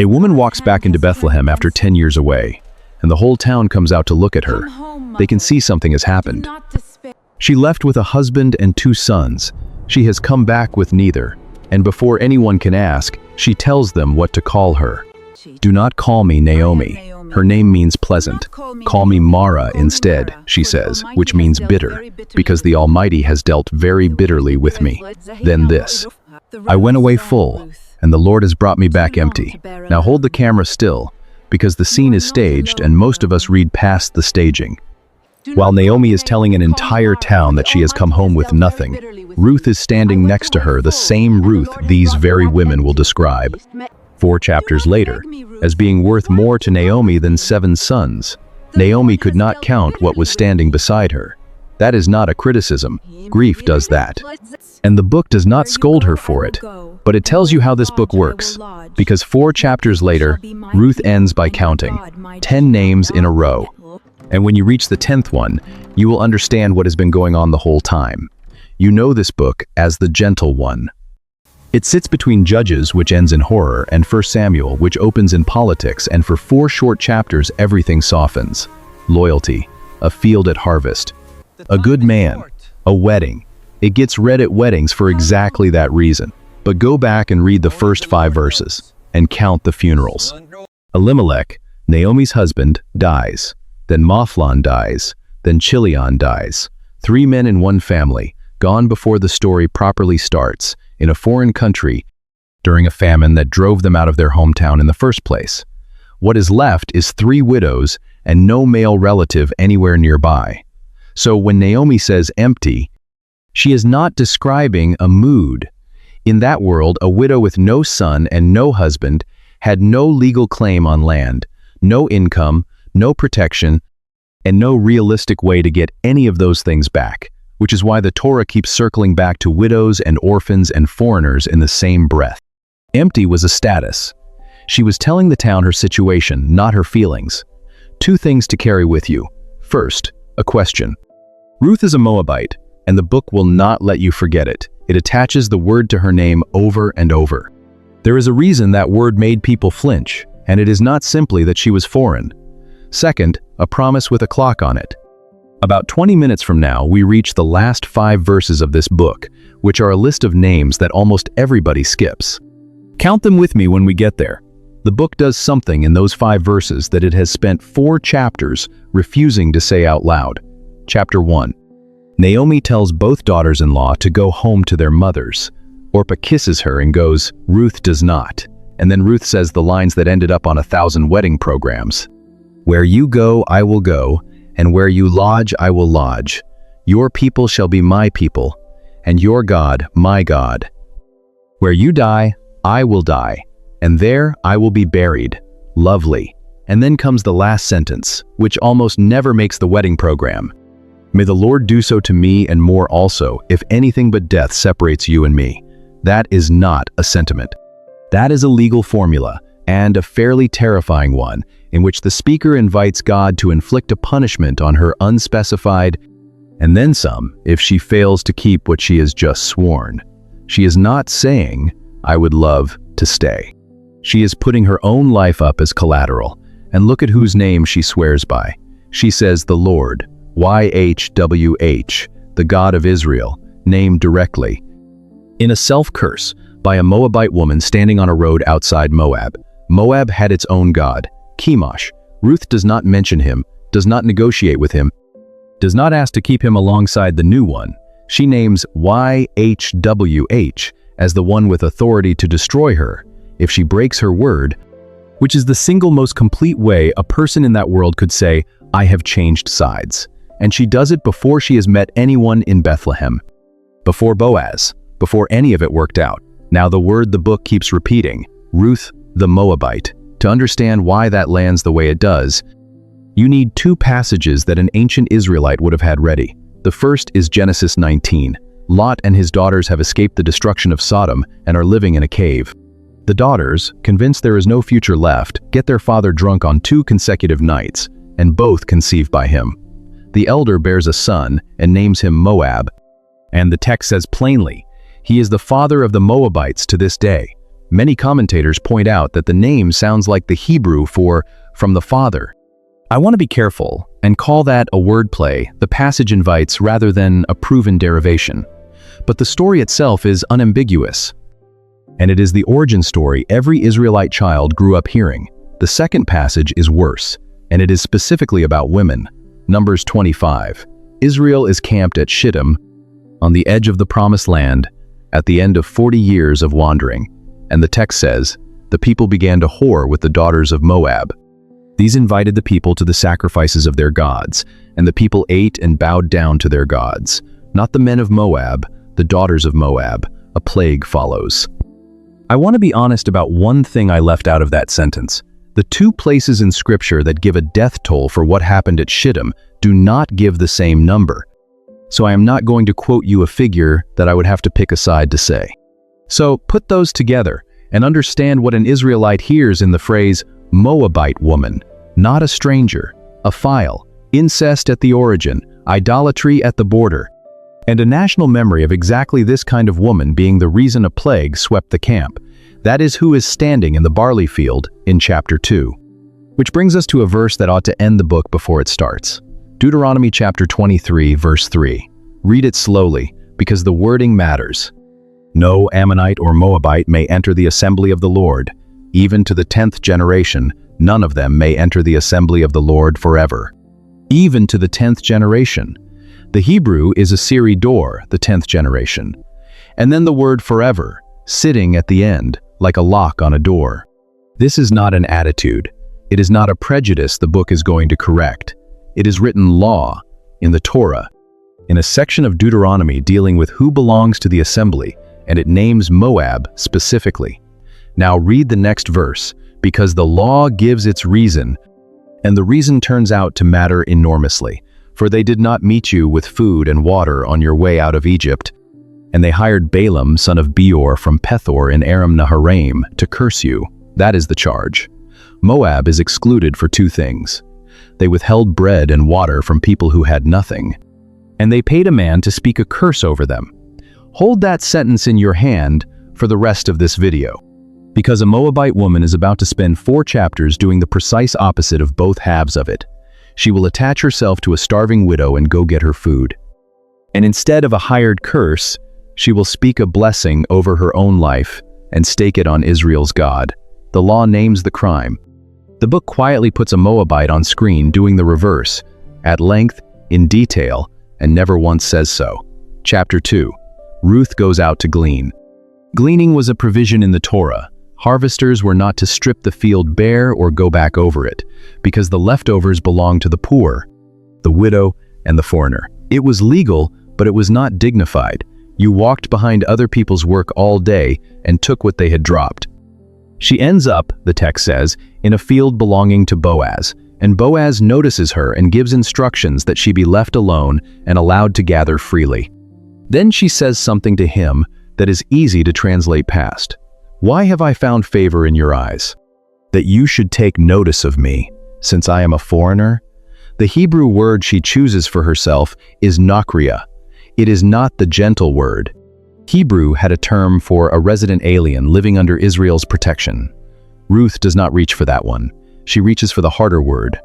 A woman walks back into Bethlehem after 10 years away, and the whole town comes out to look at her. They can see something has happened. She left with a husband and 2 sons. She has come back with neither, and before anyone can ask, she tells them what to call her. Do not call me Naomi. Her name means pleasant. Call me Mara instead, she says, which means bitter, because the Almighty has dealt very bitterly with me. Then this: I went away full, and the Lord has brought me back empty. Now hold the camera still, because the scene is staged and most of us read past the staging. While Naomi is telling an entire town that she has come home with nothing, Ruth is standing next to her, the same Ruth these very women will describe 4 chapters later as being worth more to Naomi than 7 sons. Naomi could not count what was standing beside her. That is not a criticism. Grief does that. And the book does not scold her for it, but it tells you how this book works, because 4 chapters later, Ruth ends by counting 10 names in a row. And when you reach the 10th one, you will understand what has been going on the whole time. You know this book as the gentle one. It sits between Judges, which ends in horror, and 1 Samuel, which opens in politics, and for 4 short chapters everything softens. Loyalty, a field at harvest, a good man, a wedding. It gets read at weddings for exactly that reason. But go back and read the first 5 verses, and count the funerals. Elimelech, Naomi's husband, dies. Then Mahlon dies. Then Chilion dies. 3 men in one family, gone before the story properly starts, in a foreign country, during a famine that drove them out of their hometown in the first place. What is left is 3 widows and no male relative anywhere nearby. So when Naomi says empty, she is not describing a mood. In that world, a widow with no son and no husband had no legal claim on land, no income, no protection, and no realistic way to get any of those things back, which is why the Torah keeps circling back to widows and orphans and foreigners in the same breath. Empty was a status. She was telling the town her situation, not her feelings. 2 things to carry with you. First, a question. Ruth is a Moabite, and the book will not let you forget it. It attaches the word to her name over and over. There is a reason that word made people flinch, and it is not simply that she was foreign. Second, a promise with a clock on it. About 20 minutes from now, we reach the last 5 verses of this book, which are a list of names that almost everybody skips. Count them with me when we get there. The book does something in those 5 verses that it has spent 4 chapters refusing to say out loud. Chapter 1. Naomi tells both daughters-in-law to go home to their mothers. Orpah kisses her and goes, Ruth does not. And then Ruth says the lines that ended up on 1,000 wedding programs. Where you go, I will go, and where you lodge, I will lodge. Your people shall be my people, and your God, my God. Where you die, I will die, and there I will be buried. Lovely. And then comes the last sentence, which almost never makes the wedding program. May the Lord do so to me and more also, if anything but death separates you and me. That is not a sentiment. That is a legal formula, and a fairly terrifying one, in which the speaker invites God to inflict a punishment on her unspecified, and then some, if she fails to keep what she has just sworn. She is not saying, I would love to stay. She is putting her own life up as collateral, and look at whose name she swears by. She says the Lord, YHWH, the God of Israel, named directly. In a self-curse by a Moabite woman standing on a road outside Moab. Moab had its own god, Chemosh. Ruth does not mention him, does not negotiate with him, does not ask to keep him alongside the new one. She names YHWH as the one with authority to destroy her if she breaks her word, which is the single most complete way a person in that world could say, I have changed sides. And she does it before she has met anyone in Bethlehem. Before Boaz, before any of it worked out. Now the word the book keeps repeating, Ruth the Moabite. To understand why that lands the way it does, you need 2 passages that an ancient Israelite would have had ready. The first is Genesis 19. Lot and his daughters have escaped the destruction of Sodom and are living in a cave. The daughters, convinced there is no future left, get their father drunk on 2 consecutive nights, and both conceive by him. The elder bears a son and names him Moab, and the text says plainly, he is the father of the Moabites to this day. Many commentators point out that the name sounds like the Hebrew for "from the Father." I want to be careful and call that a wordplay the passage invites rather than a proven derivation. But the story itself is unambiguous. And it is the origin story every Israelite child grew up hearing. The second passage is worse, and it is specifically about women. Numbers 25. Israel is camped at Shittim, on the edge of the Promised Land, at the end of 40 years of wandering. And the text says, the people began to whore with the daughters of Moab. These invited the people to the sacrifices of their gods, and the people ate and bowed down to their gods. Not the men of Moab, the daughters of Moab. A plague follows. I want to be honest about one thing I left out of that sentence. The two places in Scripture that give a death toll for what happened at Shittim do not give the same number. So I am not going to quote you a figure that I would have to pick a side to say. So put those together and understand what an Israelite hears in the phrase Moabite woman, not a stranger, a file, incest at the origin, idolatry at the border, and a national memory of exactly this kind of woman being the reason a plague swept the camp. That is who is standing in the barley field in chapter 2. Which brings us to a verse that ought to end the book before it starts. Deuteronomy chapter 23, verse 3. Read it slowly, because the wording matters. No Ammonite or Moabite may enter the assembly of the Lord. Even to the 10th generation, none of them may enter the assembly of the Lord forever. Even to the 10th generation. The Hebrew is a Siri dor, the 10th generation. And then the word forever, sitting at the end, like a lock on a door. This is not an attitude. It is not a prejudice the book is going to correct. It is written law in the Torah, in a section of Deuteronomy dealing with who belongs to the assembly, and it names Moab specifically. Now read the next verse, because the law gives its reason, and the reason turns out to matter enormously. For they did not meet you with food and water on your way out of Egypt, and they hired Balaam, son of Beor, from Pethor in Aram Naharaim, to curse you. That is the charge. Moab is excluded for two things. They withheld bread and water from people who had nothing, and they paid a man to speak a curse over them. Hold that sentence in your hand for the rest of this video, because a Moabite woman is about to spend 4 chapters doing the precise opposite of both halves of it. She will attach herself to a starving widow and go get her food. And instead of a hired curse, she will speak a blessing over her own life and stake it on Israel's God. The law names the crime. The book quietly puts a Moabite on screen doing the reverse, at length, in detail, and never once says so. Chapter 2. Ruth goes out to glean. Gleaning was a provision in the Torah. Harvesters were not to strip the field bare or go back over it, because the leftovers belonged to the poor, the widow, and the foreigner. It was legal, but it was not dignified. You walked behind other people's work all day and took what they had dropped. She ends up, the text says, in a field belonging to Boaz, and Boaz notices her and gives instructions that she be left alone and allowed to gather freely. Then she says something to him that is easy to translate past. Why have I found favor in your eyes? That you should take notice of me, since I am a foreigner? The Hebrew word she chooses for herself is nakria. It is not the gentle word. Hebrew had a term for a resident alien living under Israel's protection. Ruth does not reach for that one. She reaches for the harder word.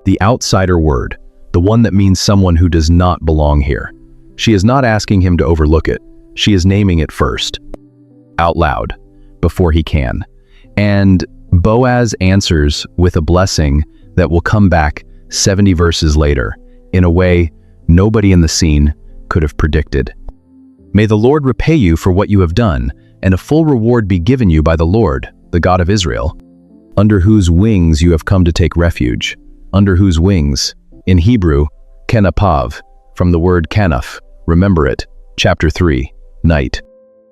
The outsider word, the one that means someone who does not belong here. She is not asking him to overlook it. She is naming it first, out loud, before he can. And Boaz answers with a blessing that will come back 70 verses later, in a way nobody in the scene could have predicted. May the Lord repay you for what you have done, and a full reward be given you by the Lord, the God of Israel, under whose wings you have come to take refuge. Under whose wings, in Hebrew, kenapav, from the word kanaf, remember it, chapter 3, night.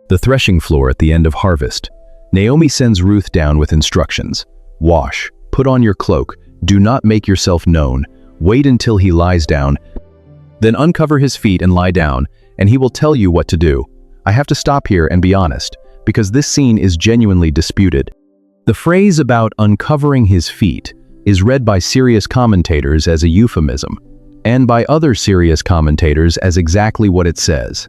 The threshing floor at the end of harvest. Naomi sends Ruth down with instructions. Wash, put on your cloak, do not make yourself known, wait until he lies down, then uncover his feet and lie down, and he will tell you what to do. I have to stop here and be honest, because this scene is genuinely disputed. The phrase about uncovering his feet is read by serious commentators as a euphemism, and by other serious commentators as exactly what it says.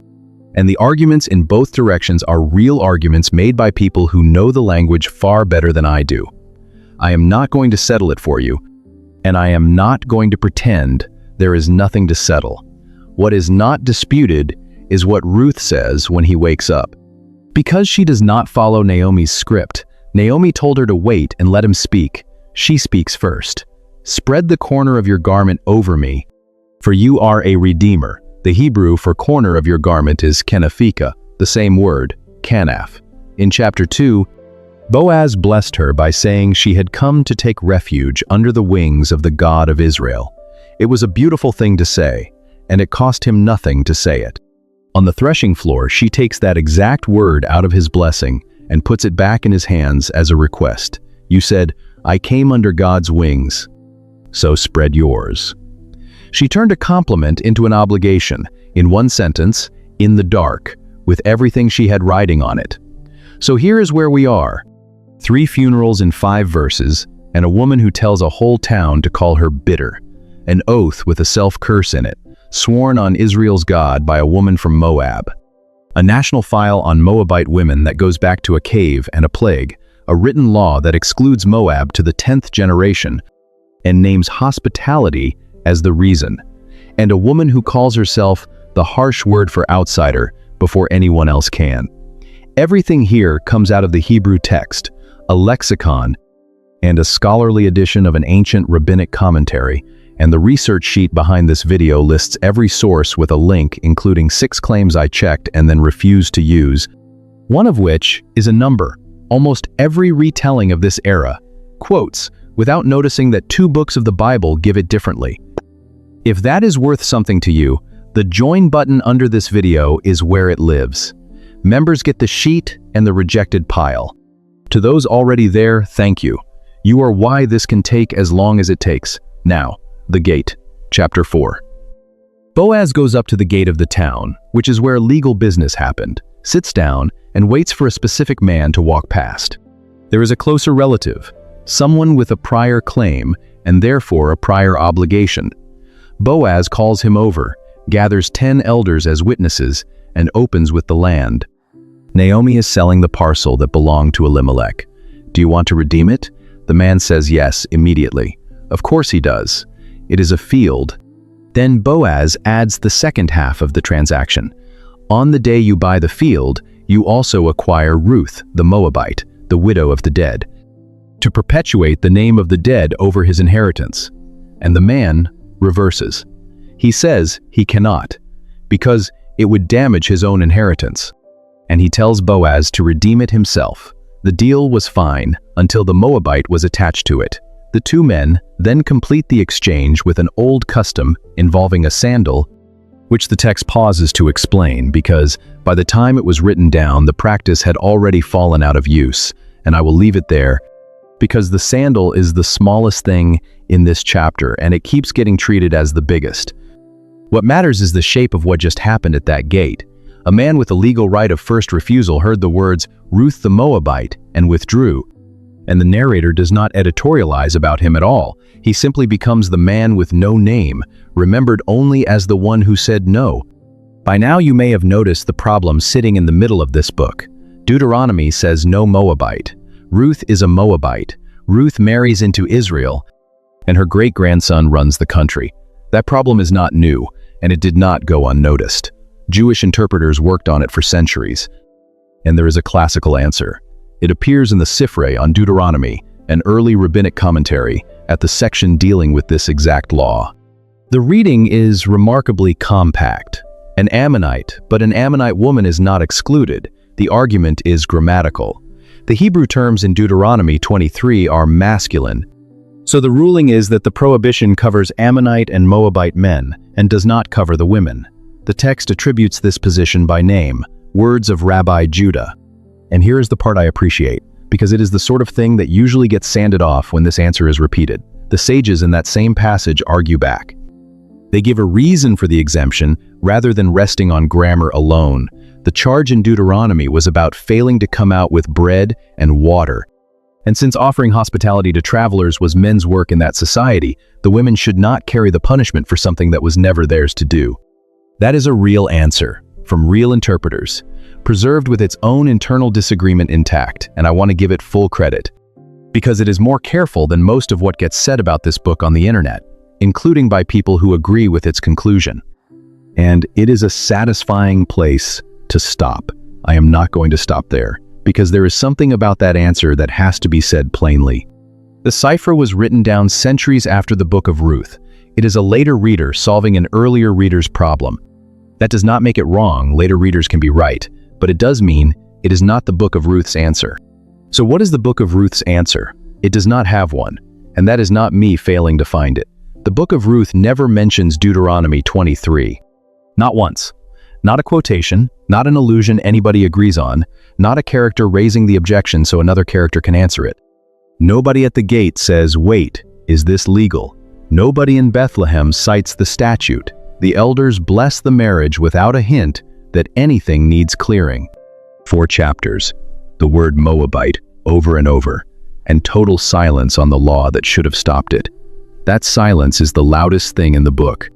And the arguments in both directions are real arguments made by people who know the language far better than I do. I am not going to settle it for you, and I am not going to pretend there is nothing to settle. What is not disputed is what Ruth says when he wakes up. Because she does not follow Naomi's script, Naomi told her to wait and let him speak. She speaks first. "Spread the corner of your garment over me, for you are a redeemer." The Hebrew for corner of your garment is kenafika, the same word, kanaf. In chapter 2, Boaz blessed her by saying she had come to take refuge under the wings of the God of Israel. It was a beautiful thing to say, and it cost him nothing to say it. On the threshing floor, she takes that exact word out of his blessing and puts it back in his hands as a request. "You said, 'I came under God's wings, so spread yours.'" She turned a compliment into an obligation, in one sentence, "in the dark," with everything she had riding on it. So here is where we are. 3 funerals in 5 verses, and a woman who tells a whole town to call her bitter. An oath with a self-curse in it, sworn on Israel's God by a woman from Moab. A national file on Moabite women that goes back to a cave and a plague, a written law that excludes Moab to the 10th generation, and names hospitality as the reason, and a woman who calls herself the harsh word for outsider before anyone else can. Everything here comes out of the Hebrew text, a lexicon, and a scholarly edition of an ancient rabbinic commentary, and the research sheet behind this video lists every source with a link including 6 claims I checked and then refused to use, one of which is a number. Almost every retelling of this era quotes, without noticing that 2 books of the Bible give it differently. If that is worth something to you, the join button under this video is where it lives. Members get the sheet and the rejected pile. To those already there, thank you. You are why this can take as long as it takes. Now, the gate, chapter 4. Boaz goes up to the gate of the town, which is where legal business happened, sits down, and waits for a specific man to walk past. There is a closer relative, someone with a prior claim, and therefore a prior obligation. Boaz calls him over, gathers 10 elders as witnesses, and opens with the land. Naomi is selling the parcel that belonged to Elimelech. "Do you want to redeem it?" The man says yes immediately. Of course he does. It is a field. Then Boaz adds the second half of the transaction. "On the day you buy the field, you also acquire Ruth, the Moabite, the widow of the dead, to perpetuate the name of the dead over his inheritance." And the man reverses. He says he cannot, because it would damage his own inheritance. And he tells Boaz to redeem it himself. The deal was fine until the Moabite was attached to it. The 2 men then complete the exchange with an old custom involving a sandal, which the text pauses to explain because by the time it was written down, the practice had already fallen out of use, and I will leave it there because the sandal is the smallest thing in this chapter and it keeps getting treated as the biggest. What matters is the shape of what just happened at that gate. A man with a legal right of first refusal heard the words "Ruth the Moabite" and withdrew. And the narrator does not editorialize about him at all. He simply becomes the man with no name, remembered only as the one who said no. By now you may have noticed the problem sitting in the middle of this book. Deuteronomy says no Moabite. Ruth is a Moabite. Ruth marries into Israel, and her great-grandson runs the country. That problem is not new, and it did not go unnoticed. Jewish interpreters worked on it for centuries, and there is a classical answer. It appears in the Sifrei on Deuteronomy, an early rabbinic commentary, at the section dealing with this exact law. The reading is remarkably compact. An Ammonite, but an Ammonite woman is not excluded. The argument is grammatical. The Hebrew terms in Deuteronomy 23 are masculine, so the ruling is that the prohibition covers Ammonite and Moabite men and does not cover the women. The text attributes this position by name, words of Rabbi Judah. And here is the part I appreciate, because it is the sort of thing that usually gets sanded off when this answer is repeated. The sages in that same passage argue back. They give a reason for the exemption rather than resting on grammar alone. The charge in Deuteronomy was about failing to come out with bread and water. And since offering hospitality to travelers was men's work in that society, the women should not carry the punishment for something that was never theirs to do. That is a real answer. from real interpreters, preserved with its own internal disagreement intact, and I want to give it full credit, because it is more careful than most of what gets said about this book on the internet, including by people who agree with its conclusion. And it is a satisfying place to stop. I am not going to stop there, because there is something about that answer that has to be said plainly. The cipher was written down centuries after the book of Ruth. It is a later reader solving an earlier reader's problem. That does not make it wrong, later readers can be right, but it does mean it is not the book of Ruth's answer. So what is the book of Ruth's answer? It does not have one, and that is not me failing to find it. The book of Ruth never mentions Deuteronomy 23. Not once. Not a quotation, not an allusion anybody agrees on, not a character raising the objection so another character can answer it. Nobody at the gate says, "Wait, is this legal?" Nobody in Bethlehem cites the statute. The elders bless the marriage without a hint that anything needs clearing. 4 chapters, the word Moabite over and over, and total silence on the law that should have stopped it. That silence is the loudest thing in the book,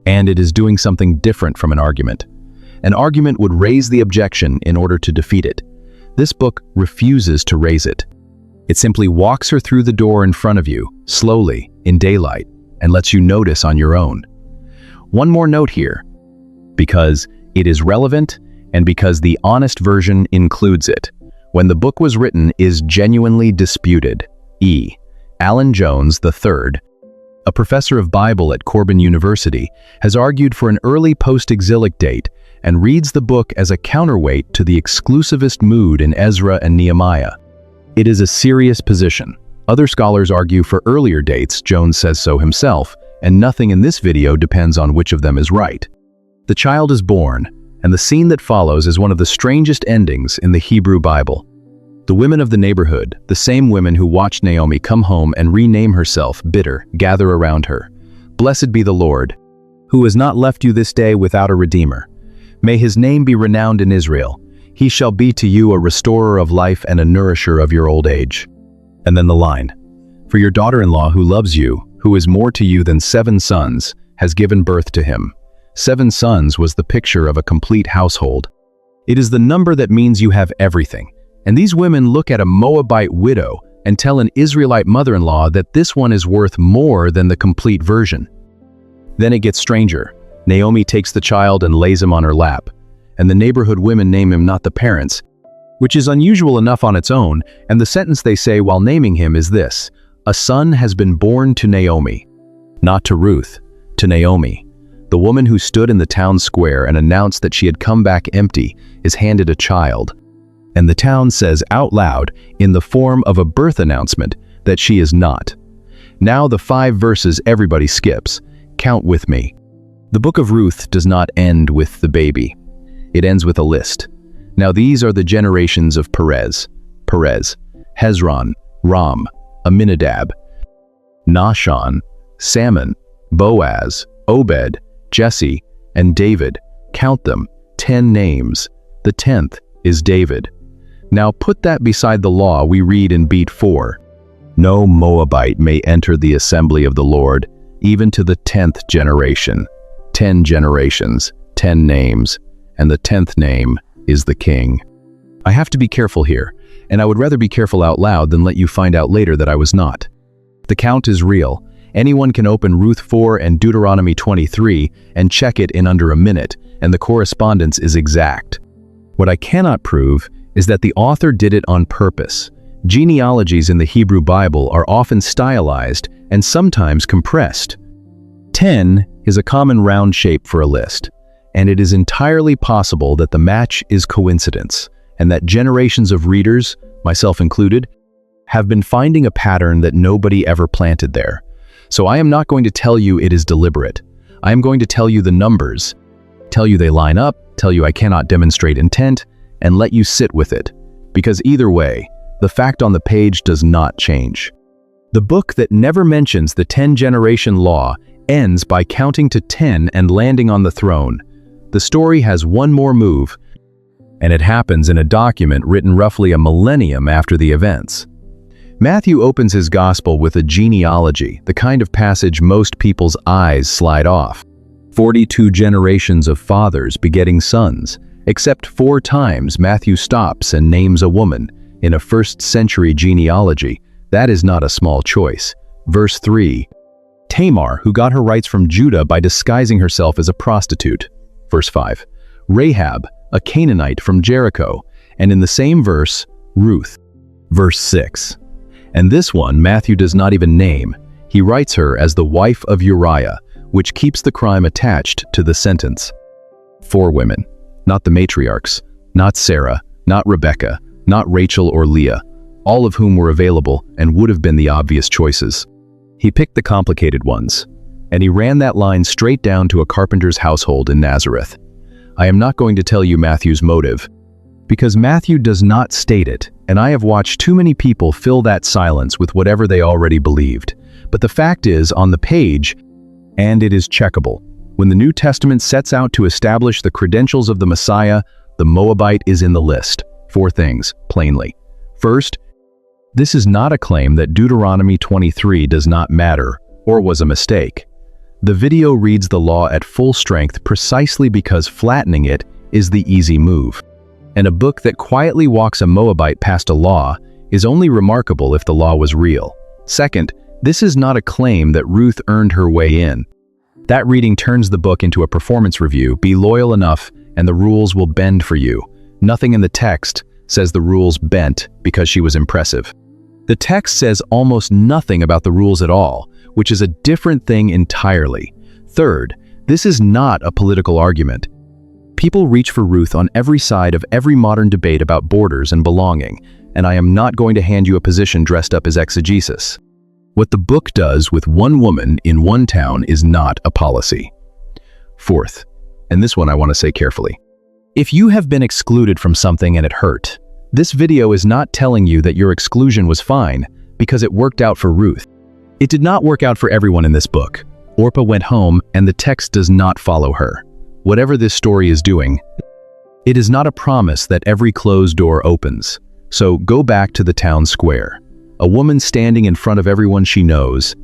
and it is doing something different from an argument. An argument would raise the objection in order to defeat it. This book refuses to raise it. It simply walks her through the door in front of you, slowly, in daylight, and lets you notice on your own. One more note here, because it is relevant and because the honest version includes it. When the book was written is genuinely disputed. E. Alan Jones III, a professor of Bible at Corban University, has argued for an early post-exilic date and reads the book as a counterweight to the exclusivist mood in Ezra and Nehemiah. It is a serious position. Other scholars argue for earlier dates, Jones says so himself, and nothing in this video depends on which of them is right. The child is born, and the scene that follows is one of the strangest endings in the Hebrew Bible. The women of the neighborhood, the same women who watched Naomi come home and rename herself bitter, gather around her. "Blessed be the Lord, who has not left you this day without a redeemer. May his name be renowned in Israel. He shall be to you a restorer of life and a nourisher of your old age." And then the line, "For your daughter-in-law who loves you, who is more to you than 7 sons, has given birth to him." 7 sons was the picture of a complete household. It is the number that means you have everything. And these women look at a Moabite widow and tell an Israelite mother-in-law that this one is worth more than the complete version. Then it gets stranger. Naomi takes the child and lays him on her lap, and the neighborhood women name him not the parents, which is unusual enough on its own, and the sentence they say while naming him is this: "A son has been born to Naomi." Not to Ruth, to Naomi. The woman who stood in the town square and announced that she had come back empty is handed a child. And the town says out loud, in the form of a birth announcement, that she is not. Now the 5 verses everybody skips. Count with me. The book of Ruth does not end with the baby. It ends with a list. Now these are the generations of Perez, Hezron, Ram, Amminadab, Nahshon, Salmon, Boaz, Obed, Jesse, and David. Count them, 10 names. The 10th is David. Now put that beside the law we read in beat 4. No Moabite may enter the assembly of the Lord, even to the 10th generation. 10 generations, 10 names, and the 10th name is the king. I have to be careful here, and I would rather be careful out loud than let you find out later that I was not. The count is real. Anyone can open Ruth 4 and Deuteronomy 23 and check it in under a minute, and the correspondence is exact. What I cannot prove is that the author did it on purpose. Genealogies in the Hebrew Bible are often stylized and sometimes compressed. 10 is a common round shape for a list, and it is entirely possible that the match is coincidence, and that generations of readers, myself included, have been finding a pattern that nobody ever planted there. So I am not going to tell you it is deliberate. I am going to tell you the numbers, tell you they line up, tell you I cannot demonstrate intent, and let you sit with it. Because either way, the fact on the page does not change. The book that never mentions the 10-generation law ends by counting to 10 and landing on the throne. The story has one more move, and it happens in a document written roughly a millennium after the events. Matthew opens his gospel with a genealogy, the kind of passage most people's eyes slide off. 42 generations of fathers begetting sons, except 4 times Matthew stops and names a woman. In a first-century genealogy, that is not a small choice. Verse 3. Tamar, who got her rights from Judah by disguising herself as a prostitute. Verse 5. Rahab, a Canaanite from Jericho. And in the same verse, Ruth. Verse 6. And this one Matthew does not even name. He writes her as the wife of Uriah, which keeps the crime attached to the sentence. 4 women, not the matriarchs, not Sarah, not Rebecca, not Rachel or Leah, all of whom were available and would have been the obvious choices. He picked the complicated ones, and he ran that line straight down to a carpenter's household in Nazareth. I am not going to tell you Matthew's motive, because Matthew does not state it, and I have watched too many people fill that silence with whatever they already believed. But the fact is, on the page, and it is checkable, when the New Testament sets out to establish the credentials of the Messiah, the Moabite is in the list. 4 things, plainly. First, this is not a claim that Deuteronomy 23 does not matter or was a mistake. The video reads the law at full strength precisely because flattening it is the easy move. And a book that quietly walks a Moabite past a law is only remarkable if the law was real. Second, this is not a claim that Ruth earned her way in. That reading turns the book into a performance review. Be loyal enough and the rules will bend for you. Nothing in the text says the rules bent because she was impressive. The text says almost nothing about the rules at all, which is a different thing entirely. Third, this is not a political argument. People reach for Ruth on every side of every modern debate about borders and belonging, and I am not going to hand you a position dressed up as exegesis. What the book does with one woman in one town is not a policy. Fourth, and this one I want to say carefully. If you have been excluded from something and it hurt, this video is not telling you that your exclusion was fine because it worked out for Ruth. It did not work out for everyone in this book. Orpah went home and the text does not follow her. Whatever this story is doing, it is not a promise that every closed door opens. So go back to the town square. A woman standing in front of everyone she knows,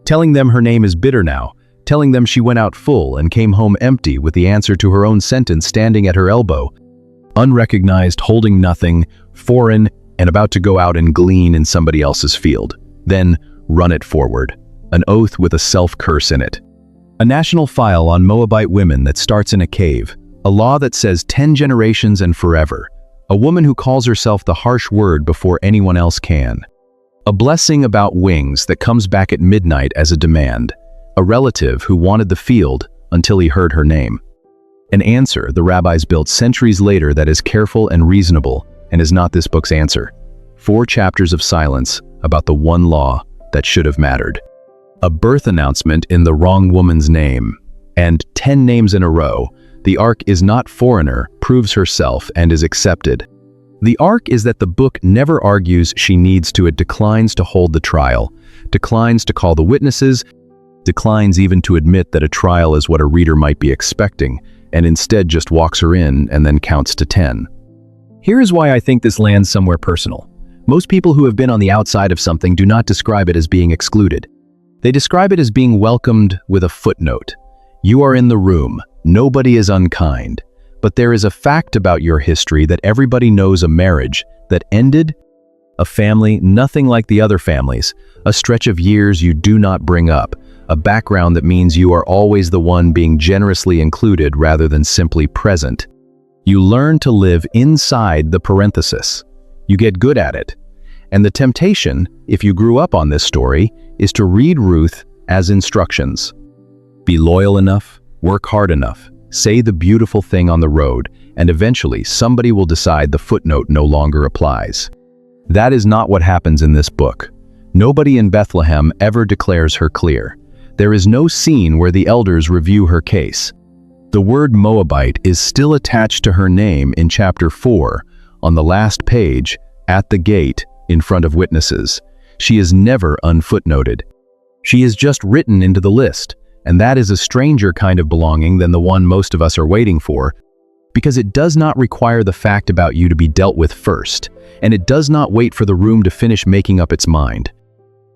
telling them her name is bitter now, telling them she went out full and came home empty with the answer to her own sentence standing at her elbow, unrecognized, holding nothing, foreign, and about to go out and glean in somebody else's field. Then run it forward. An oath with a self-curse in it. A national file on Moabite women that starts in a cave. A law that says 10 generations and forever. A woman who calls herself the harsh word before anyone else can. A blessing about wings that comes back at midnight as a demand. A relative who wanted the field until he heard her name. An answer the rabbis built centuries later that is careful and reasonable and is not this book's answer. 4 chapters of silence about the one law that should have mattered. A birth announcement in the wrong woman's name. And 10 names in a row. The arc is not foreigner, proves herself, and is accepted. The arc is that the book never argues she needs to. It declines to hold the trial, declines to call the witnesses, declines even to admit that a trial is what a reader might be expecting, and instead just walks her in and then counts to 10. Here is why I think this lands somewhere personal. Most people who have been on the outside of something do not describe it as being excluded. They describe it as being welcomed with a footnote. You are in the room. Nobody is unkind. But there is a fact about your history that everybody knows: a marriage that ended, a family nothing like the other families, a stretch of years you do not bring up, a background that means you are always the one being generously included rather than simply present. You learn to live inside the parenthesis. You get good at it. And the temptation, if you grew up on this story, is to read Ruth as instructions. Be loyal enough, work hard enough, say the beautiful thing on the road, and eventually somebody will decide the footnote no longer applies. That is not what happens in this book. Nobody in Bethlehem ever declares her clear. There is no scene where the elders review her case. The word Moabite is still attached to her name in chapter 4, on the last page, at the gate, in front of witnesses. She is never unfootnoted. She is just written into the list, and that is a stranger kind of belonging than the one most of us are waiting for, because it does not require the fact about you to be dealt with first, and it does not wait for the room to finish making up its mind.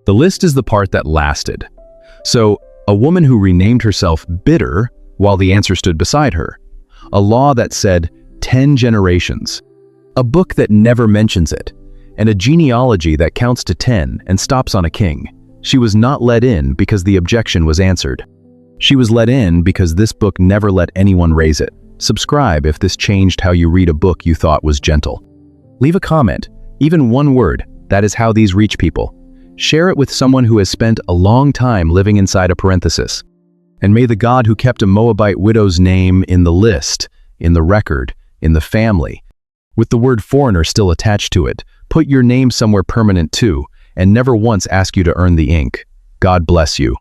The list is the part that lasted. So, a woman who renamed herself bitter while the answer stood beside her. A law that said 10 generations. A book that never mentions it. And a genealogy that counts to 10 and stops on a king. She was not let in because the objection was answered. She was let in because this book never let anyone raise it. Subscribe if this changed how you read a book you thought was gentle. Leave a comment, even one word. That is how these reach people. Share it with someone who has spent a long time living inside a parenthesis. And may the God who kept a Moabite widow's name in the list, in the record, in the family, with the word foreigner still attached to it, put your name somewhere permanent too, and never once ask you to earn the ink. God bless you.